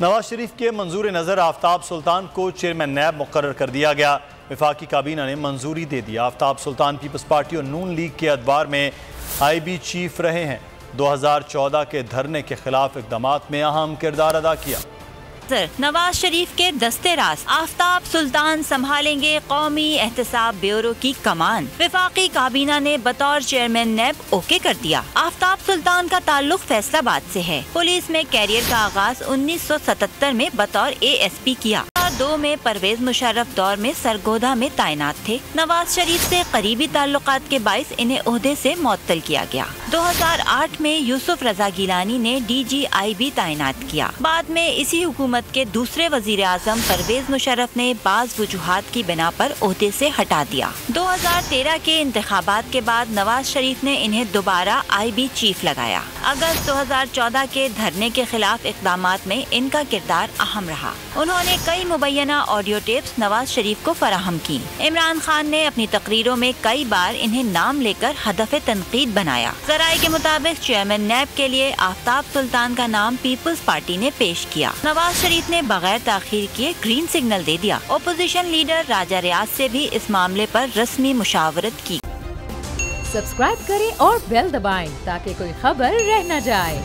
نواز شریف کے منظور نظر آفتاب سلطان کو چیئرمین نیب مقرر کر دیا گیا۔ وفاقی کابینہ نے منظوری دے دی۔ آفتاب سلطان پیپلز پارٹی اور نون لیگ کے ادوار میں IB چیف رہے ہیں۔ 2014 کے دھرنے کے خلاف اقدامات میں اہم کردار ادا کیا۔ نواز شریف کے دستے راست آفتاب سلطان سنبھالیں گے قومی احتساب بیورو کی کمان۔ وفاقی کابینہ نے بطور چیئرمین نیب اوکے کر دیا۔ آفتاب سلطان کا تعلق فیصل آباد سے ہے۔ پولیس میں کیریئر کا آغاز 1977 میں بطور ASP کیا۔ 2002 میں پرویز مشرف دور میں سرگودا میں تعینات تھے۔ نواز شریف سے قریبی تعلقات کے باعث انہیں عہدے سے معطل کیا گیا۔ 2008 میں یوسف رضا گیلانی نے DGIB تعینات کیا۔ بعد میں اسی حکومت کے دوسرے وزیر اعظم پرویز مشرف نے بعض وجوہات کی بنا پر عہدے سے ہٹا دیا۔ 2013 کے انتخابات کے بعد نواز شریف نے انہیں دوبارہ IB چیف لگایا۔ اگست 2014 کے دھرنے کے خلاف اقدامات میں ان کا کردار اہم رہا۔ انہوں نے کئی مبینہ آڈیو ٹیپس نواز شریف کو فراہم کی۔ عمران خان نے اپنی تقریروں میں کئی بار انہیں نام لے کر ہدف تنقید بنایا۔ ذرائع کے مطابق چیئرمین نیب کے لیے آفتاب سلطان کا نام پیپلز پارٹی نے پیش کیا۔ نواز شریف نے بغیر تاخیر کیے گرین سگنل دے دیا۔ اپوزیشن لیڈر راجہ ریاض سے بھی اس معاملے پر رسمی مشاورت کی۔ سبسکرائب کریں اور بیل دبائیں تاکہ کوئی خبر رہ نہ جائے۔